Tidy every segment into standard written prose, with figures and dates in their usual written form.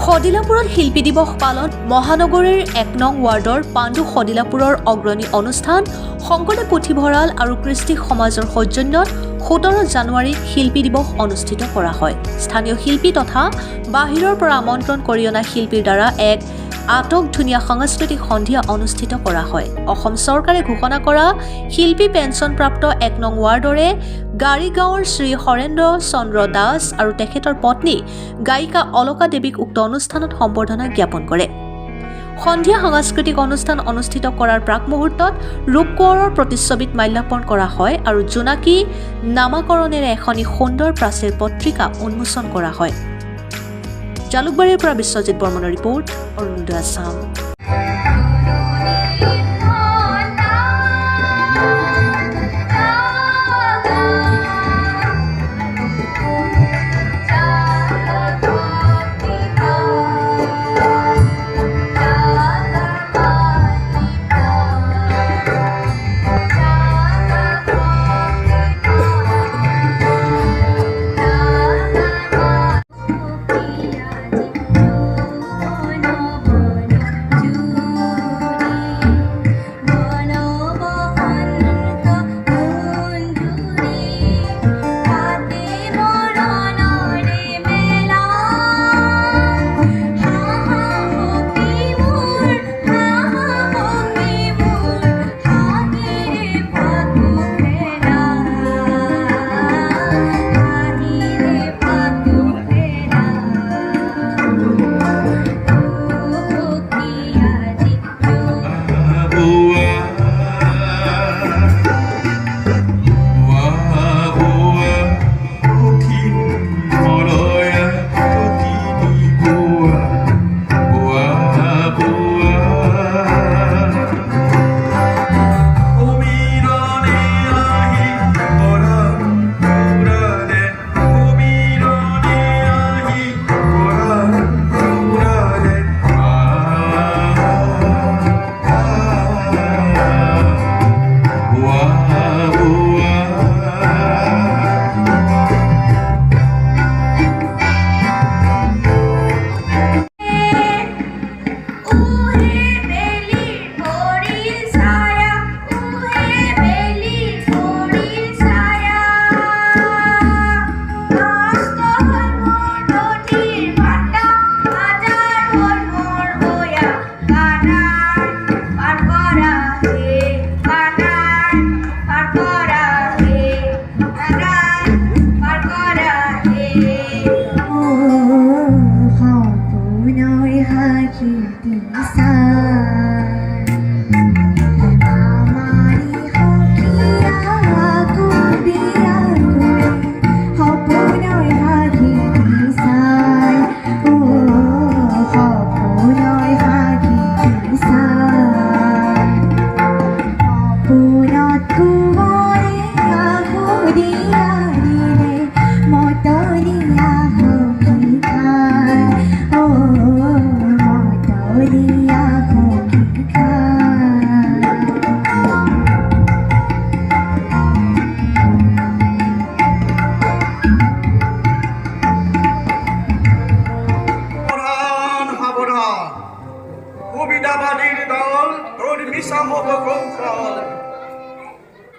সদিলাপুৰত শিল্পী দিৱস পালন মহানগৰীৰ ১ নং ৱাৰ্ডৰ পাণ্ডু সদিলাপুৰৰ অগ্ৰণী অনুষ্ঠান শংকৰদেৱ পুথিভঁৰাল আৰু কৃষ্টি সমাজৰ সৌজন্যত ১৭ জানুৱাৰীত শিল্পী দিৱস অনুষ্ঠিত কৰা হয়। স্থানীয় শিল্পী তথা বাহিৰৰ পৰা আমন্ত্ৰণ কৰি অনা শিল্পীৰ দ্বাৰা এক আটকধুনীয়া সাংস্কৃতিক সন্ধিয়া অনুষ্ঠিত কৰা হয়। অসম চৰকাৰে ঘোষণা কৰা শিল্পী পেঞ্চনপ্ৰাপ্ত ১ নং ৱাৰ্ডৰে গাড়ীগাঁৱৰ শ্ৰী হৰেন্দ্ৰ চন্দ্ৰ দাস আৰু তেখেতৰ পত্নী গায়িকা অলকা দেৱীক উক্ত অনুষ্ঠানত সম্বৰ্ধনা জ্ঞাপন কৰে। সন্ধিয়া সাংস্কৃতিক অনুষ্ঠান অনুষ্ঠিত কৰাৰ প্ৰাক মুহূৰ্তত ৰূপকোঁৱৰৰ প্ৰতিচ্ছবিত মাল্যাৰ্পণ কৰা হয় আৰু জোনাকী নামাকৰণেৰে এখনি সুন্দৰ প্ৰাচীৰ পত্ৰিকা উন্মোচন কৰা হয়। জালুকবাৰীৰ পৰা বিশ্বজিৎ বৰ্মনৰ ৰিপৰ্ট, অৰুণোদয় আছাম।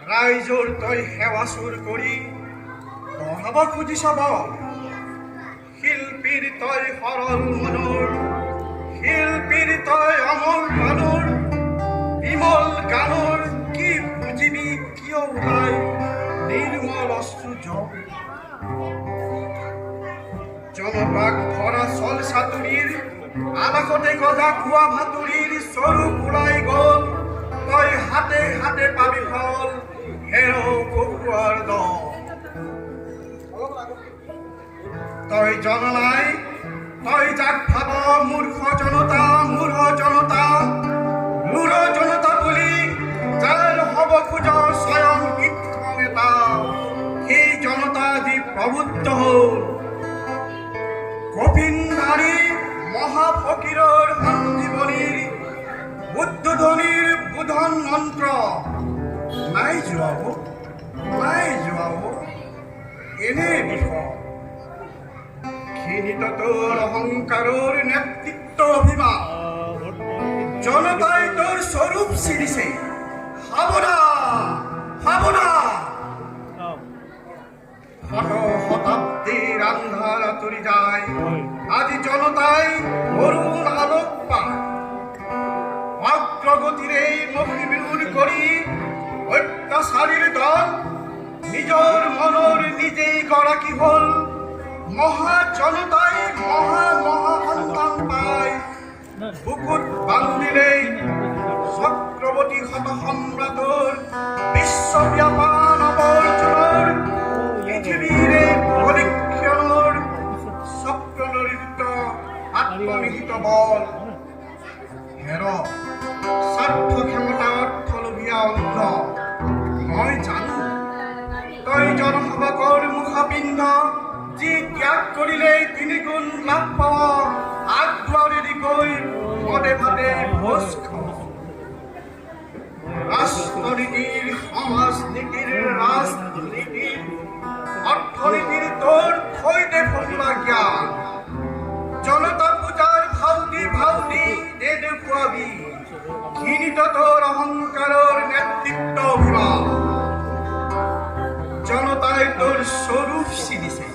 ৰাইজৰ তই সেৱা চুৰ কৰি পঢ়াব খুজিছ শিল্পীৰ তই সৰল মনৰ, শিল্পীৰ তই অমল প্ৰাণৰ, বিমল গানৰ কি বুজিবি কিয় ওলাই নিৰ্মল অশ্ৰু জনতাক ভৰা চল চাতুৰীৰ আলাকতে গজা খোৱা ভাতুৰীৰ স্বৰূপ ওলাই গ'ল। তই হাতে হাতে পাবি ফল হেৰ ককুৱাৰ দল। তই জনলাই তই যাক ভাব মূৰ্খ জনতা, মূঢ় জনতা, মূঢ় জনতা বুলি যাৰ হ'ব খোজ স্বয়ং শিক্ষক নেতা, সেই জনতা আজি প্ৰবুদ্ধ হ'ল। গোবিন্দাৰী মহাফকীৰৰ সঞ্জীৱনীৰ বুদ্ধধ্বনিৰ বুধন মন্ত্ৰ নাই যোৱাব এনে বিষয় ঘৃণিত তোর অহংকারর নেতৃত্ব অভিমান জনতায় তোর স্বরূপ সিরিছে হাবনা হাবনা শতাব্দীর আন্ধার আতরি যায় আজ জনতায় অরুণ আলোক পায় অগ্রগতির এই মহিবিরুণ করি অত্যাচারীর দল নিজর মনর নিজেই করা কি হল মহা জনতায় মহা মহা সন্তান পায় বুকুত বান্ধিলেই চক্রবর্তী শত সম্ৰাটৰ বিশ্বব্যাপান অবৰ্জনৰ পৃথিৱীৰ পৰীক্ষণৰ চক্ৰনৰিত আত্মনিহিত বল হেৰ স্বাৰ্থ ক্ষমতা অৰ্থলোভীয়া অন্ধ মই জানো তই জনসেৱকৰ মুখপিন্ধ যি ত্যাগ কৰিলে তিনিগুণ লাভ পাৱ আগদুৱাৰেদি গৈ পদে পদে ভোজ খাৱ ৰাষ্ট্ৰনীতিৰ সমাজনীতিৰ ৰাজনীতিৰ অৰ্থনীতিৰ তোৰ সৈতে ফটোৱা জ্ঞান জনতা পূজাৰ ভাউতি দে দেখুৱাবি ঘৃণিত তোৰ অহংকাৰৰ নেতৃত্ব অভিমান জনতাই তোৰ স্বৰূপ চিনিছে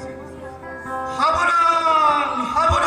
সাৱধান সাৱধান